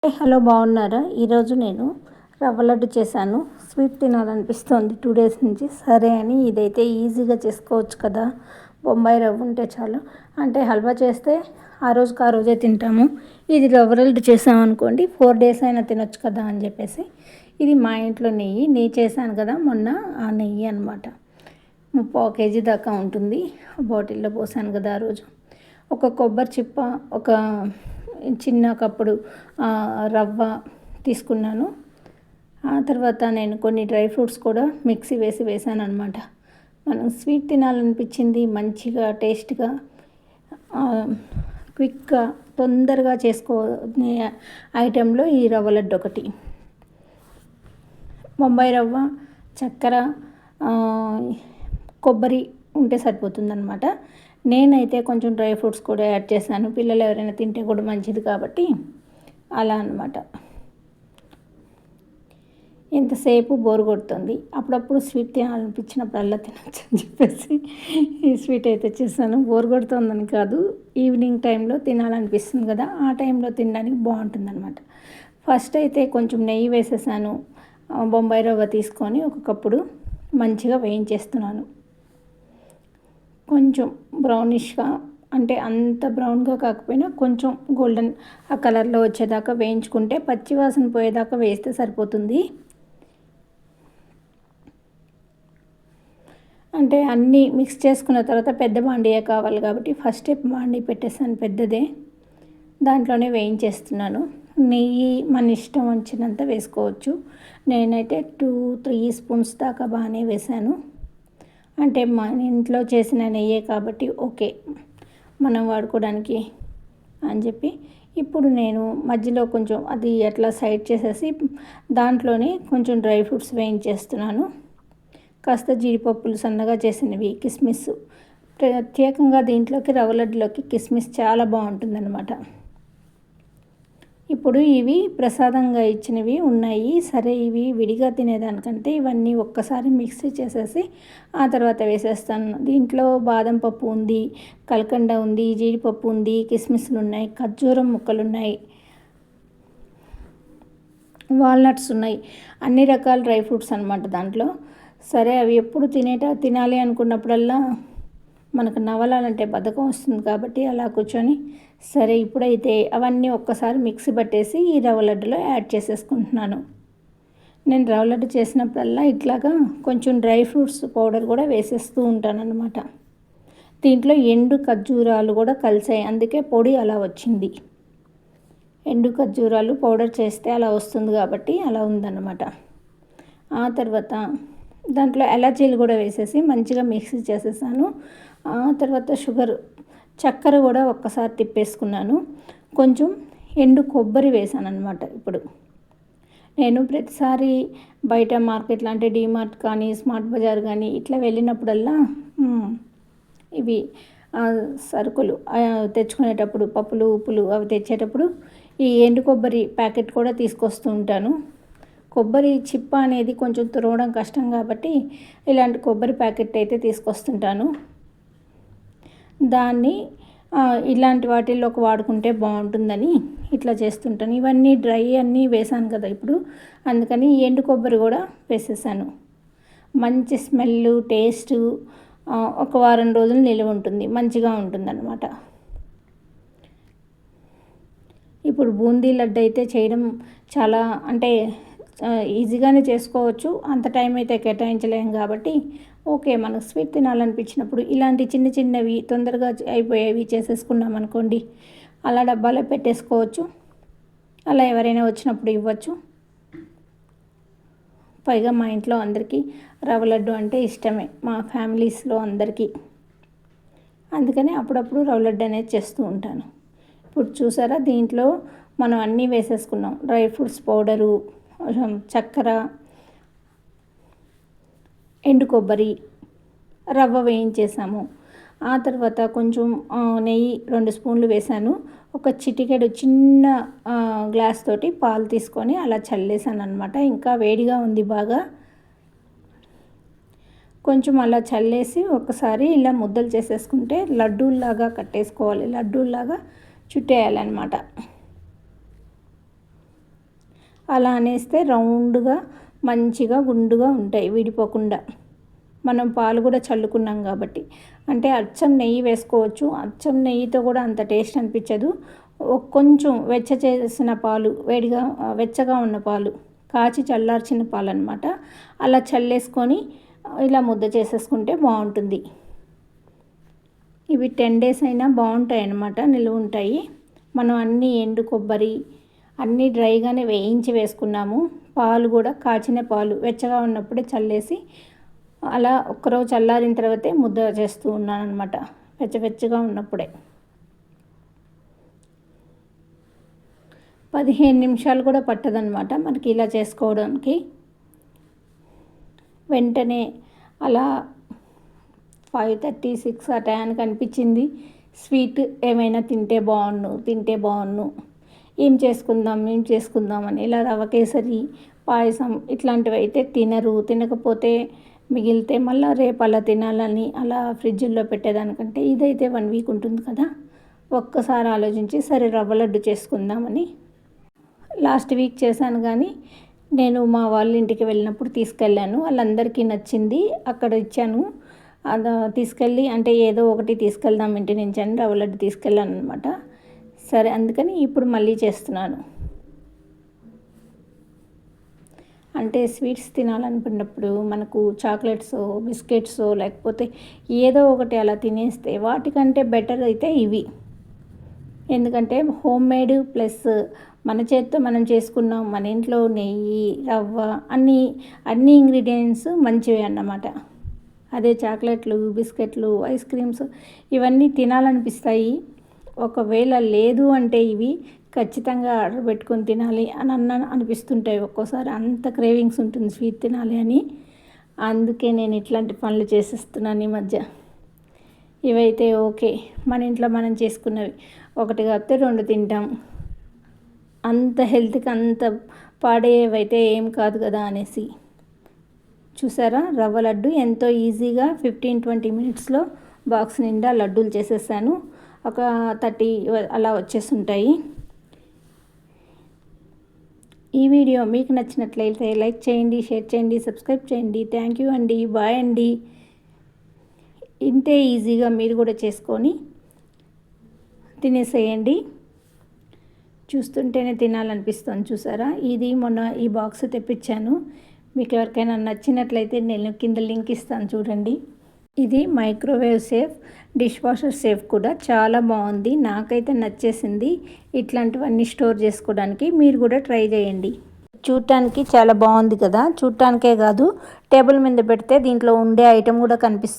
Hello, బాగున్నారా? ఈరోజు నేను రవ్వ లడ్డు చేశాను. స్వీట్ తినాలనిపిస్తుంది 2 డేస్ నుంచి. సరే అని ఇదైతే ఈజీగా చేసుకోవచ్చు కదా, బొంబాయి రవ్వ ఉంటే చాలు. అంటే హల్వా చేస్తే ఆ రోజుకి ఆ రోజే తింటాము. ఇది రవ్వ లడ్డు చేసామనుకోండి 4 days అయినా తినొచ్చు కదా అని చెప్పేసి. ఇది మా ఇంట్లో నెయ్యి చేశాను కదా మొన్న, ఆ నెయ్యి అనమాట. 1/4 kg దాకా ఉంటుంది. బాటిల్లో పోసాను కదా ఆ రోజు. ఒక కొబ్బరి చిప్ప, ఒక చిన్న కప్పుడు రవ్వ తీసుకున్నాను. ఆ తర్వాత నేను కొన్ని డ్రై ఫ్రూట్స్ కూడా మిక్సీ వేసాను అనమాట. మనం స్వీట్ తినాలనిపించింది, మంచిగా టేస్ట్గా క్విక్గా తొందరగా చేసుకునే ఐటెంలో ఈ రవ్వ లడ్డు ఒకటి. బొంబాయి రవ్వ, చక్కెర, కొబ్బరి ఉంటే సరిపోతుందన్నమాట. నేనైతే కొంచెం డ్రై ఫ్రూట్స్ కూడా యాడ్ చేశాను, పిల్లలు ఎవరైనా తింటే కూడా మంచిది కాబట్టి అలా అన్నమాట. ఎంతసేపు బోర్ కొడుతుంది, అప్పుడప్పుడు స్వీట్ తినాలనిపించినప్పుడల్లా తినొచ్చు అని చెప్పేసి ఈ స్వీట్ అయితే చేశాను. బోర్ కొడుతుందని కాదు, ఈవినింగ్ టైంలో తినాలనిపిస్తుంది కదా, ఆ టైంలో తినడానికి బాగుంటుంది అనమాట. ఫస్ట్ అయితే కొంచెం నెయ్యి వేసేసాను. బొంబాయి రవ్వ తీసుకొని ఒక కప్పుడు మంచిగా వేయించేస్తున్నాను. కొంచెం బ్రౌనిష్గా, అంటే అంత బ్రౌన్గా కాకపోయినా కొంచెం గోల్డెన్ ఆ కలర్లో వచ్చేదాకా వేయించుకుంటే, పచ్చివాసన పోయేదాకా వేస్తే సరిపోతుంది. అంటే అన్నీ మిక్స్ చేసుకున్న తర్వాత పెద్ద బాండియే కావాలి కాబట్టి ఫస్ట్ బాండీ పెట్టేసాను పెద్దదే. దాంట్లోనే వేయించేస్తున్నాను. నెయ్యి మన ఇష్టం వచ్చినంత వేసుకోవచ్చు. నేనైతే 2-3 స్పూన్స్ దాకా బాగానే వేసాను. అంటే మన ఇంట్లో చేసిన నెయ్యే కాబట్టి ఓకే, మనం వాడుకోవడానికి అని చెప్పి. ఇప్పుడు నేను మధ్యలో కొంచెం అది అట్లా సైడ్ చేసేసి దాంట్లోనే కొంచెం డ్రై ఫ్రూట్స్ వేయించేస్తున్నాను. కాస్త జీడిపప్పులు సన్నగా చేసినవి, కిస్మిస్. ప్రత్యేకంగా దీంట్లోకి రవ్వ లడ్డులోకి కిస్మిస్ చాలా బాగుంటుందన్నమాట. ఇప్పుడు ఇవి ప్రసాదంగా ఇచ్చినవి ఉన్నాయి. సరే, ఇవి విడిగా తినేదానికంటే ఇవన్నీ ఒక్కసారి మిక్సీ చేసేసి ఆ తర్వాత వేసేస్తాను. దీంట్లో బాదం పప్పు ఉంది, కలకండ ఉంది, జీడిపప్పు ఉంది, కిస్మిస్లు ఉన్నాయి, ఖర్జూరం ముక్కలు ఉన్నాయి, వాల్నట్స్ ఉన్నాయి, అన్ని రకాల డ్రై ఫ్రూట్స్ అనమాట దాంట్లో. సరే, అవి ఎప్పుడు తినాలి అనుకున్నప్పుడల్లా మనకు నవలాలంటే బద్ధకం వస్తుంది కాబట్టి అలా కూర్చొని, సరే ఇప్పుడైతే అవన్నీ ఒక్కసారి మిక్సీ పట్టేసి ఈ రవ్వ లడ్డులో యాడ్ చేసేసుకుంటున్నాను. నేను రవ్వ లడ్డు చేసినప్పుడల్లా ఇట్లాగా కొంచెం డ్రై ఫ్రూట్స్ పౌడర్ కూడా వేసేస్తూ ఉంటాను అన్నమాట. దీంట్లో ఎండు ఖర్జూరాలు కూడా కలిసాయి, అందుకే పొడి అలా వచ్చింది. ఎండు ఖర్జూరాలు పౌడర్ చేస్తే అలా వస్తుంది కాబట్టి అలా ఉందన్నమాట. ఆ తర్వాత దాంట్లో ఎలాచీలు కూడా వేసేసి మంచిగా మిక్సీ చేసేసాను. ఆ తర్వాత చక్కెర కూడా ఒక్కసారి తిప్పేసుకున్నాను. కొంచెం ఎండు కొబ్బరి వేసాను అనమాట. ఇప్పుడు నేను ప్రతిసారి బయట మార్కెట్ లాంటి డీమార్ట్ కానీ, స్మార్ట్ బజార్ కానీ ఇట్లా వెళ్ళినప్పుడల్లా ఇవి సరుకులు తెచ్చుకునేటప్పుడు, పప్పులు ఉప్పులు అవి తెచ్చేటప్పుడు ఈ ఎండు కొబ్బరి ప్యాకెట్ కూడా తీసుకొస్తూ ఉంటాను. కొబ్బరి చిప్ప అనేది కొంచెం తురవడం కష్టం కాబట్టి ఇలాంటి కొబ్బరి ప్యాకెట్ అయితే తీసుకొస్తుంటాను. దాన్ని ఇలాంటి వాటిల్లోకి వాడుకుంటే బాగుంటుందని ఇట్లా చేస్తుంటాను. ఇవన్నీ డ్రై అన్నీ వేసాను కదా ఇప్పుడు, అందుకని ఎండు కొబ్బరి కూడా వేసేసాను. మంచి స్మెల్, టేస్టు, ఒక వారం రోజులు నిలువ ఉంటుంది, మంచిగా ఉంటుందన్నమాట. ఇప్పుడు బూందీ లడ్డు అయితే చేయడం చాలా, అంటే ఈజీగానే చేసుకోవచ్చు. అంత టైం అయితే కేటాయించలేం కాబట్టి ఓకే, మనకు స్వీట్ తినాలనిపించినప్పుడు ఇలాంటి చిన్న చిన్నవి తొందరగా అయిపోయేవి చేసేసుకున్నాం అనుకోండి, అలా డబ్బాలో పెట్టేసుకోవచ్చు. అలా ఎవరైనా వచ్చినప్పుడు ఇవ్వచ్చు. పైగా మా ఇంట్లో అందరికీ రవ్వ లడ్డు అంటే ఇష్టమే, మా ఫ్యామిలీస్లో అందరికీ. అందుకని అప్పుడప్పుడు రవ్వ లడ్డు అనేది చేస్తూ ఉంటాను. ఇప్పుడు చూసారా, దీంట్లో మనం అన్నీ వేసేసుకున్నాం. డ్రై ఫ్రూట్స్ పౌడరు, చక్కెర, ఎండు కొబ్బరి, రవ్వ వేయించేసాము. ఆ తర్వాత కొంచెం నెయ్యి 2 స్పూన్లు వేసాను. ఒక చిటికెడు చిన్న గ్లాస్ తోటి పాలు తీసుకొని అలా చల్లేసాను అనమాట. ఇంకా వేడిగా ఉంది బాగా. కొంచెం అలా చల్లేసి ఒకసారి ఇలా ముద్దలు చేసేసుకుంటే లడ్డూల్లాగా కట్టేసుకోవాలి, లడ్డూల్లాగా చుట్టేయాలన్నమాట. అలా అనేస్తే రౌండ్గా మంచిగా గుండుగా ఉంటాయి విడిపోకుండా. మనం పాలు కూడా చల్లుకున్నాం కాబట్టి. అంటే అచ్చం నెయ్యి వేసుకోవచ్చు. అచ్చం నెయ్యితో కూడా అంత టేస్ట్ అనిపించదు. కొంచెం చేసిన పాలు, వెచ్చగా ఉన్న పాలు, కాచి చల్లార్చిన పాలు అనమాట, అలా చల్లేసుకొని ఇలా ముద్ద చేసేసుకుంటే బాగుంటుంది. ఇవి 10 days అయినా బాగుంటాయి అన్నమాట, నిల్వ ఉంటాయి. మనం అన్నీ ఎండు కొబ్బరి అన్నీ డ్రైగానే వేయించి వేసుకున్నాము. పాలు కూడా కాచిన పాలు వెచ్చగా ఉన్నప్పుడే చల్లేసి అలా ఒక్కరోజు చల్లారిన తర్వాతే ముద్ద చేస్తూ ఉన్నాను అనమాట, వెచ్చగా ఉన్నప్పుడే. 15 నిమిషాలు కూడా పట్టదనమాట మనకి ఇలా చేసుకోవడానికి. వెంటనే అలా 5:30, 6 ఆ టయానికి అనిపించింది స్వీట్ ఏమైనా తింటే బాగుండు, ఏం చేసుకుందాం అని. ఇలా రవ్వ కేసరి, పాయసం ఇట్లాంటివి అయితే తినకపోతే మిగిలితే మళ్ళీ రేపు అలా తినాలని అలా ఫ్రిడ్జ్లో పెట్టేదానికంటే ఇదైతే 1 week ఉంటుంది కదా. ఒక్కసారి ఆలోచించి సరే రవ్వ లడ్డు చేసుకుందామని లాస్ట్ వీక్ చేశాను. కానీ నేను మా వాళ్ళ ఇంటికి వెళ్ళినప్పుడు తీసుకెళ్ళాను, వాళ్ళందరికీ నచ్చింది, అక్కడ ఇచ్చాను. అది తీసుకెళ్ళి అంటే ఏదో ఒకటి తీసుకెళ్దాం ఇంటి నుంచి అని రవ్వ లడ్డు తీసుకెళ్ళాను అనమాట. సరే అందుకని ఇప్పుడు మళ్ళీ చేస్తున్నాను. అంటే స్వీట్స్ తినాలనుకున్నప్పుడు మనకు చాక్లెట్స్, బిస్కెట్స్ లేకపోతే ఏదో ఒకటి అలా తినేస్తే వాటికంటే బెటర్ అయితే ఇవి. ఎందుకంటే హోమ్ మేడ్ ప్లస్ మన చేతితో మనం చేసుకున్నాం, మన ఇంట్లో నెయ్యి, రవ్వ అన్ని ఇంగ్రీడియంట్స్ మంచివే అన్నమాట. అదే చాక్లెట్లు, బిస్కెట్లు, ఐస్ క్రీమ్స్ ఇవన్నీ తినాలనిపిస్తాయి. ఒకవేళ లేదు అంటే ఇవి ఖచ్చితంగా ఆర్డర్ పెట్టుకొని తినాలి అని అనిపిస్తుంటాయి ఒక్కోసారి. అంత క్రేవింగ్స్ ఉంటుంది స్వీట్ తినాలి అని. అందుకే నేను ఇట్లాంటి పనులు చేసేస్తున్నాను ఈ మధ్య. ఇవైతే ఓకే, మన ఇంట్లో మనం చేసుకున్నవి, ఒకటి కాకపోతే 2 తింటాం, అంత హెల్త్కి అంత పాడేవైతే ఏం కాదు కదా అనేసి. చూసారా రవ్వ లడ్డు ఎంతో ఈజీగా 15-20 minutesలో బాక్స్ నిండా లడ్డూలు చేసేసాను. ఒక 30 అలా వచ్చేస్తుంటాయి. ఈ వీడియో మీకు నచ్చినట్లయితే లైక్ చేయండి, షేర్ చేయండి, సబ్స్క్రైబ్ చేయండి. థ్యాంక్ యూ అండి, బాయ్ అండి. ఇంతే ఈజీగా మీరు కూడా చేసుకొని తినేసేయండి. చూస్తుంటేనే తినాలనిపిస్తుంది. చూసారా, ఇది మొన్న ఈ బాక్స్ తెప్పించాను. మీకు ఎవరికైనా నచ్చినట్లయితే నేను కింద లింక్ ఇస్తాను చూడండి. ఇది microwave safe, dish washer safe కూడా చాలా బాగుంది, నాకైతే నచ్చేసింది. ఇట్లాంటివన్నీ స్టోర్ చేసుకోవడానికి మీరు కూడా ట్రై చేయండి. చూడటానికి చాలా బాగుంది కదా. చూడటానికే కాదు, టేబుల్ మీద పెడితే దీంట్లో ఉండే ఐటెం కూడా కనిపిస్తుంది.